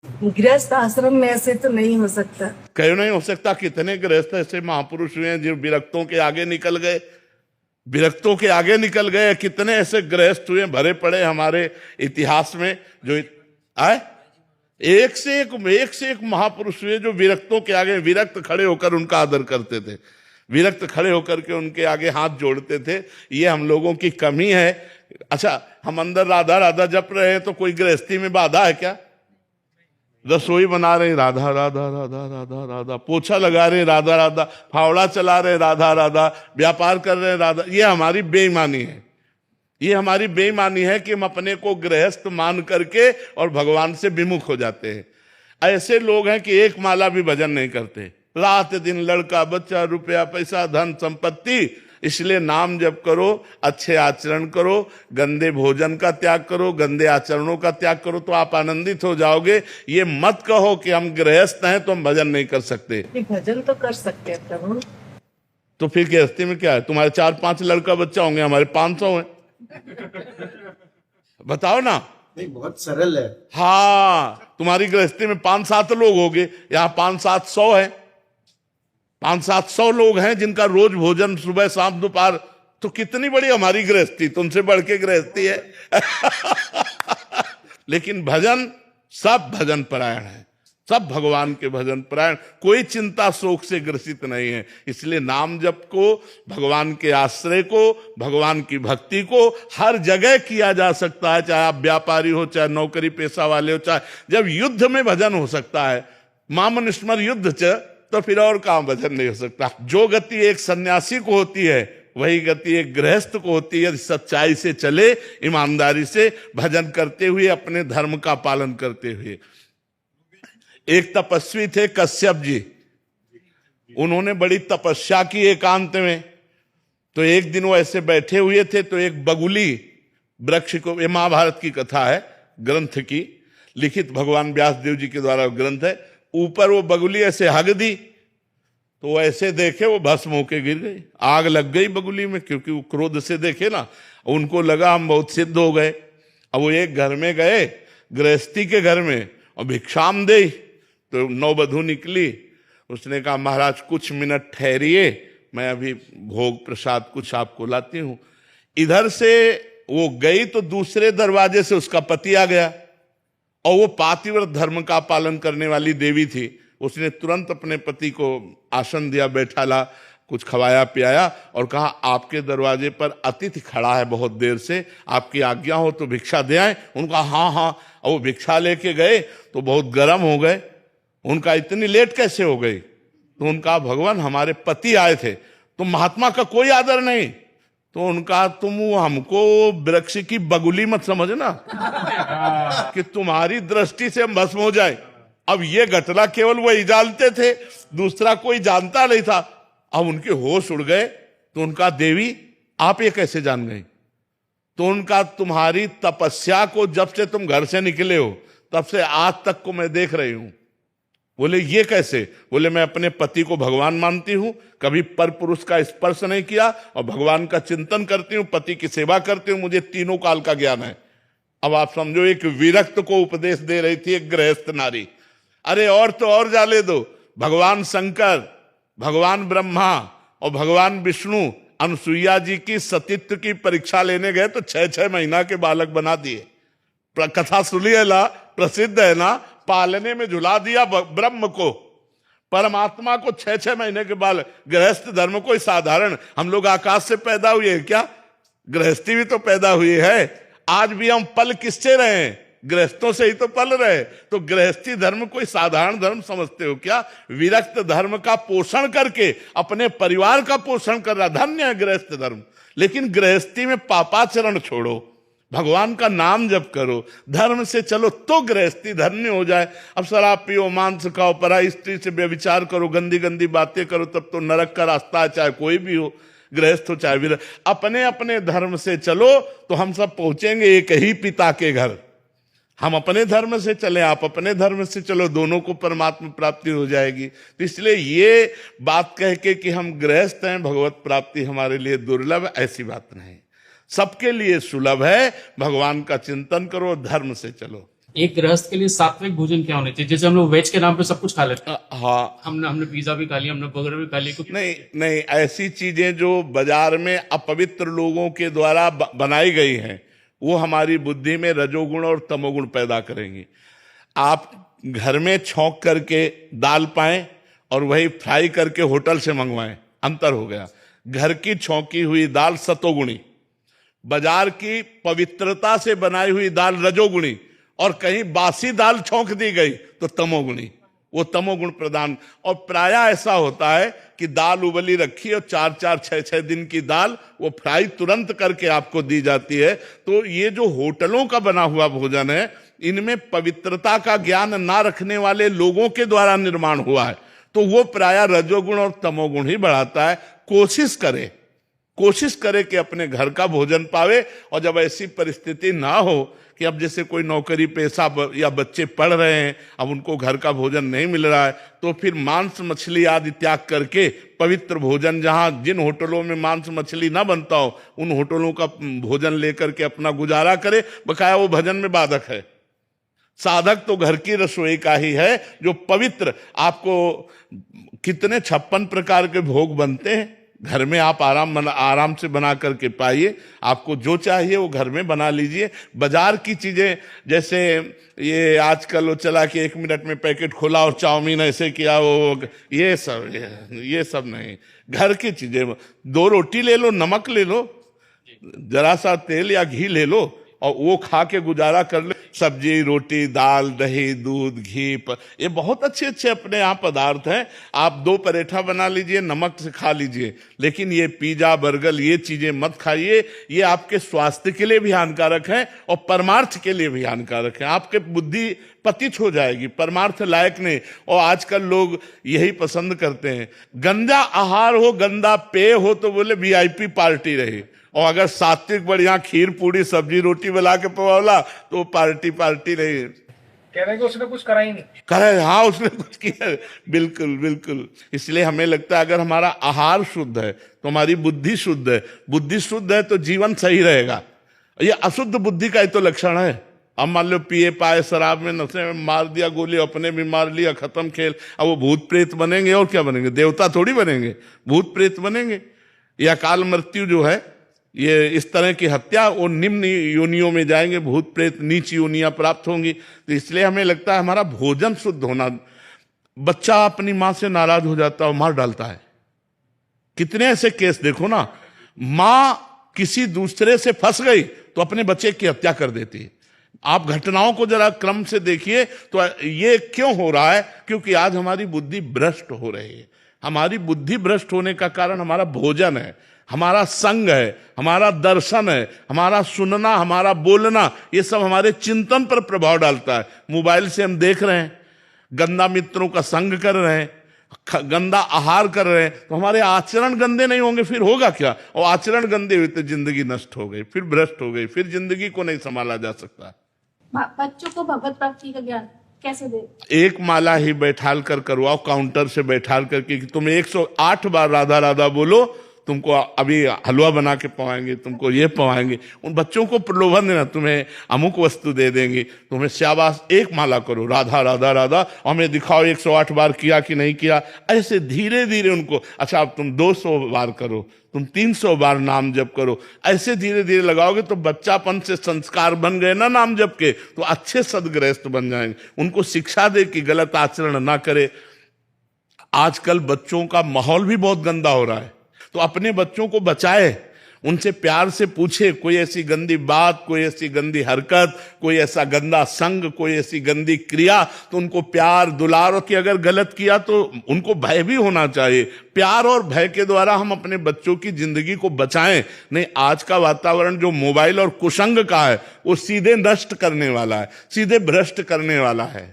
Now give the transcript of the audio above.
गृहस्थ आश्रम में ऐसे तो नहीं हो सकता। क्यों नहीं हो सकता? कितने गृहस्थ ऐसे महापुरुष हुए हैं जो विरक्तों के आगे निकल गए, विरक्तों के आगे निकल गए। कितने ऐसे गृहस्थ हुए भरे पड़े हमारे इतिहास में जो आए, एक से एक महापुरुष हुए जो विरक्तों के आगे, विरक्त खड़े होकर उनका आदर करते थे, विरक्त खड़े होकर के उनके आगे हाथ जोड़ते थे। ये हम लोगों की कमी है। अच्छा, हम अंदर राधा राधा जप रहे हैं तो कोई गृहस्थी में बाधा है क्या? रसोई बना रहे राधा राधा राधा राधा राधा, पोछा लगा रहे राधा राधा, फावड़ा चला रहे राधा राधा, व्यापार कर रहे राधा। ये हमारी बेईमानी है, ये हमारी बेईमानी है कि हम अपने को गृहस्थ मान करके और भगवान से विमुख हो जाते हैं। ऐसे लोग हैं कि एक माला भी भजन नहीं करते, रात दिन लड़का बच्चा रुपया पैसा धन संपत्ति। इसलिए नाम जप करो, अच्छे आचरण करो, गंदे भोजन का त्याग करो, गंदे आचरणों का त्याग करो, तो आप आनंदित हो जाओगे। ये मत कहो कि हम गृहस्थ हैं तो हम भजन नहीं कर सकते। भजन तो कर सकते हैं प्रभु। तो फिर गृहस्थी में क्या है? तुम्हारे 4-5 लड़का बच्चा होंगे, हमारे 500 हैं। बताओ ना। नहीं, बहुत सरल है। हाँ, तुम्हारी गृहस्थी में 5-7 लोग होंगे, यहाँ 500-700 है। 500-700 लोग हैं जिनका रोज भोजन सुबह शाम दोपहर। तो कितनी बड़ी हमारी गृहस्थी, तुमसे बढ़ के गृहस्थी है। लेकिन भजन, सब भजन परायण है, सब भगवान के भजन परायण, कोई चिंता शोक से ग्रसित नहीं है। इसलिए नाम जप को, भगवान के आश्रय को, भगवान की भक्ति को हर जगह किया जा सकता है, चाहे आप व्यापारी हो, चाहे नौकरी पेशा वाले हो, चाहे जब युद्ध में भजन हो सकता है। मामन स्मर युद्ध च, तो फिर और कहां भजन नहीं हो सकता। जो गति एक सन्यासी को होती है वही गति एक गृहस्थ को होती है। सच्चाई से चले, ईमानदारी से भजन करते हुए, अपने धर्म का पालन करते हुए। एक तपस्वी थे कश्यप जी, उन्होंने बड़ी तपस्या की एकांत में। तो एक दिन वो ऐसे बैठे हुए थे तो एक बगुली वृक्ष को, ये महाभारत की कथा है, ग्रंथ की, लिखित भगवान व्यास देव जी के द्वारा ग्रंथ है। ऊपर वो बगुली ऐसे हग दी तो वो ऐसे देखे, वो भस्म होके गिर गई, आग लग गई बगुली में, क्योंकि वो क्रोध से देखे ना। उनको लगा हम बहुत सिद्ध हो गए। अब वो एक घर में गए, गृहस्थी के घर में, और भिक्षाम दे। तो नौबधू निकली, उसने कहा महाराज कुछ मिनट ठहरिए, मैं अभी भोग प्रसाद कुछ आपको लाती हूं। इधर से वो गई तो दूसरे दरवाजे से उसका पति आ गया, और वो पातिव्रत धर्म का पालन करने वाली देवी थी। उसने तुरंत अपने पति को आसन दिया, बैठाला, कुछ खवाया पियाया, और कहा आपके दरवाजे पर अतिथि खड़ा है बहुत देर से, आपकी आज्ञा हो तो भिक्षा दे आए। उनका हाँ हाँ। और वो भिक्षा लेके गए तो बहुत गर्म हो गए। उनका इतनी लेट कैसे हो गई? तो उनका भगवान हमारे पति आए थे, तो महात्मा का कोई आदर नहीं। तो उनका तुम हमको वृक्ष की बगुली मत समझना कि तुम्हारी दृष्टि से हम भस्म हो जाए। अब ये घटना केवल वही जानते थे, दूसरा कोई जानता नहीं था। अब उनके होश उड़ गए। तो उनका देवी आप ये कैसे जान गई? तो उनका तुम्हारी तपस्या को जब से तुम घर से निकले हो तब से आज तक को मैं देख रही हूं। बोले ये कैसे? बोले मैं अपने पति को भगवान मानती हूं, कभी पर पुरुष का स्पर्श नहीं किया, और भगवान का चिंतन करती हूं, पति की सेवा करती हूं, मुझे तीनों काल का ज्ञान है। अब आप समझो, एक विरक्त को उपदेश दे रही थी एक गृहस्थ नारी। अरे और तो और जाने दो, भगवान शंकर, भगवान ब्रह्मा और भगवान विष्णु अनुसुईया जी की सतीत्व की परीक्षा लेने गए तो 6-6 महीना के बालक बना दिए। कथा सुनी है ना, प्रसिद्ध है ना, पालने में झुला दिया ब्रह्म को, परमात्मा को 6-6 महीने के बाद। गृहस्थ धर्म कोई साधारण, हम लोग आकाश से पैदा हुए हैं क्या? गृहस्थी भी तो पैदा हुई है। आज भी हम पल किससे रहे हैं? गृहस्थों से ही तो पल रहे। तो गृहस्थी धर्म कोई साधारण धर्म समझते हो क्या? विरक्त धर्म का पोषण करके अपने परिवार का पोषण कर रहा, धन्य है गृहस्थ धर्म। लेकिन गृहस्थी में पापाचरण छोड़ो, भगवान का नाम जप करो, धर्म से चलो तो गृहस्थी धन्य हो जाए। अब शराब पियो, मांस खाओ, पराई स्त्री से व्यभिचार करो, गंदी गंदी बातें करो, तब तो नरक का रास्ता है, चाहे कोई भी हो, गृहस्थ हो चाहे वीर। अपने अपने धर्म से चलो तो हम सब पहुंचेंगे एक ही पिता के घर। हम अपने धर्म से चले, आप अपने धर्म से चलो, दोनों को परमात्मा प्राप्ति हो जाएगी। तो इसलिए ये बात कह के कि हम गृहस्थ हैं, भगवत प्राप्ति हमारे लिए दुर्लभ, ऐसी बात नहीं, सबके लिए सुलभ है। भगवान का चिंतन करो, धर्म से चलो। एक गृहस्थ के लिए सात्विक भोजन क्या होना चाहिए? जैसे हम लोग वेज के नाम पे सब कुछ खा लेते हैं, हाँ, हमने पिज्जा भी खा लिया, हमने बर्गर भी खा लिया, क्योंकि नहीं नहीं, ऐसी चीजें जो बाजार में अपवित्र लोगों के द्वारा बनाई गई हैं वो हमारी बुद्धि में रजोगुण और तमोगुण पैदा करेंगी। आप घर में छौंक करके दाल पाएं और वही फ्राई करके होटल से मंगवाएं, अंतर हो गया। घर की छौंकी हुई दाल सतोगुणी, बाजार की पवित्रता से बनाई हुई दाल रजोगुणी, और कहीं बासी दाल छौंक दी गई तो तमोगुणी, वो तमोगुण प्रदान। और प्रायः ऐसा होता है कि दाल उबली रखी और 4-4, 6-6 दिन की दाल वो फ्राई तुरंत करके आपको दी जाती है। तो ये जो होटलों का बना हुआ भोजन है, इनमें पवित्रता का ज्ञान ना रखने वाले लोगों के द्वारा निर्माण हुआ है, तो वो प्रायः रजोगुण और तमोगुण ही बढ़ाता है। कोशिश करे कि अपने घर का भोजन पावे। और जब ऐसी परिस्थिति ना हो कि अब जैसे कोई नौकरी पेशा या बच्चे पढ़ रहे हैं, अब उनको घर का भोजन नहीं मिल रहा है, तो फिर मांस मछली आदि त्याग करके पवित्र भोजन, जहां जिन होटलों में मांस मछली ना बनता हो उन होटलों का भोजन लेकर के अपना गुजारा करे। बकाया वो भजन में बाधक है। साधक तो घर की रसोई का ही है जो पवित्र। आपको कितने 56 प्रकार के भोग बनते हैं घर में, आप आराम से बना करके पाइए। आपको जो चाहिए वो घर में बना लीजिए। बाजार की चीजें, जैसे ये आजकल वो चला कि 1 मिनट में पैकेट खोला और चाउमीन ऐसे किया, वो ये सब नहीं। घर की चीजें, 2 रोटी ले लो, नमक ले लो, जरा सा तेल या घी ले लो और वो खा के गुजारा कर ले। सब्जी, रोटी, दाल, दही, दूध, घी, ये बहुत अच्छे अच्छे अपने यहाँ पदार्थ हैं। आप 2 पराठा बना लीजिए, नमक से खा लीजिए, लेकिन ये पिज्जा, बर्गर, ये चीजें मत खाइए। ये आपके स्वास्थ्य के लिए भी हानिकारक है और परमार्थ के लिए भी हानिकारक है। आपके बुद्धि पतित हो जाएगी, परमार्थ लायक नहीं। और आजकल लोग यही पसंद करते हैं, गंदा आहार हो, गंदा पेय हो तो बोले VIP पार्टी रही, और अगर सात्विक बढ़िया खीर पूड़ी सब्जी रोटी बना के पवाला तो पार्टी नहीं। कह रहे हैं कि उसने कुछ करा ही नहीं। करे, हाँ उसने कुछ किया। बिल्कुल। इसलिए हमें लगता है अगर हमारा आहार शुद्ध है तो हमारी बुद्धि शुद्ध है। बुद्धि शुद्ध है तो जीवन सही रहेगा। ये अशुद्ध बुद्धि का ही तो लक्षण है। अब मान लो पिए पाए शराब में नशे में मार दिया गोली, अपने भी मार लिया, खत्म खेल। अब वो भूत प्रेत बनेंगे और क्या बनेंगे? देवता थोड़ी बनेंगे, भूत प्रेत बनेंगे। या अकाल मृत्यु जो है, ये इस तरह की हत्या, वो निम्न योनियों में जाएंगे, भूत प्रेत नीच योनियां प्राप्त होंगी। तो इसलिए हमें लगता है हमारा भोजन शुद्ध होना। बच्चा अपनी माँ से नाराज हो जाता है और मार डालता है। कितने ऐसे केस देखो ना, माँ किसी दूसरे से फंस गई तो अपने बच्चे की हत्या कर देती है। आप घटनाओं को जरा क्रम से देखिए तो ये क्यों हो रहा है? क्योंकि आज हमारी बुद्धि भ्रष्ट हो रही है। हमारी बुद्धि भ्रष्ट होने का कारण हमारा भोजन है, हमारा संग है, हमारा दर्शन है, हमारा सुनना, हमारा बोलना, ये सब हमारे चिंतन पर प्रभाव डालता है। मोबाइल से हम देख रहे हैं, गंदा मित्रों का संग कर रहे हैं, गंदा आहार कर रहे हैं, तो हमारे आचरण गंदे नहीं होंगे, फिर होगा क्या? और आचरण गंदे हुए तो जिंदगी नष्ट हो गई, फिर भ्रष्ट हो गई, फिर जिंदगी को नहीं संभाला जा सकता। बच्चों को भगवत प्राप्ति का ज्ञान कैसे दे? एक माला ही बैठाल कर करवाओ, काउंटर से बैठाल करके कि तुम 108 बार राधा राधा बोलो, तुमको अभी हलवा बना के पवाएंगे, तुमको ये पवाएंगे। उन बच्चों को प्रलोभन देना, तुम्हें अमुक वस्तु दे देंगे, तुम्हें शाबाश, एक माला करो राधा राधा राधा, हमें दिखाओ 108 बार किया कि नहीं किया। ऐसे धीरे धीरे उनको, अच्छा अब तुम 200 बार करो, तुम 300 बार नाम जप करो, ऐसे धीरे धीरे लगाओगे तो बच्चापन से संस्कार बन गए ना नाम जप के, तो अच्छे सदगृहस्थ बन जाएंगे। उनको शिक्षा दे कि गलत आचरण ना करे। आजकल बच्चों का माहौल भी बहुत गंदा हो रहा है, तो अपने बच्चों को बचाए, उनसे प्यार से पूछे, कोई ऐसी गंदी बात, कोई ऐसी गंदी हरकत, कोई ऐसा गंदा संग, कोई ऐसी गंदी क्रिया, तो उनको प्यार दुलार, कि अगर गलत किया तो उनको भय भी होना चाहिए। प्यार और भय के द्वारा हम अपने बच्चों की जिंदगी को बचाएं। नहीं, आज का वातावरण जो मोबाइल और कुसंग का है वो सीधे नष्ट करने वाला है, सीधे भ्रष्ट करने वाला है।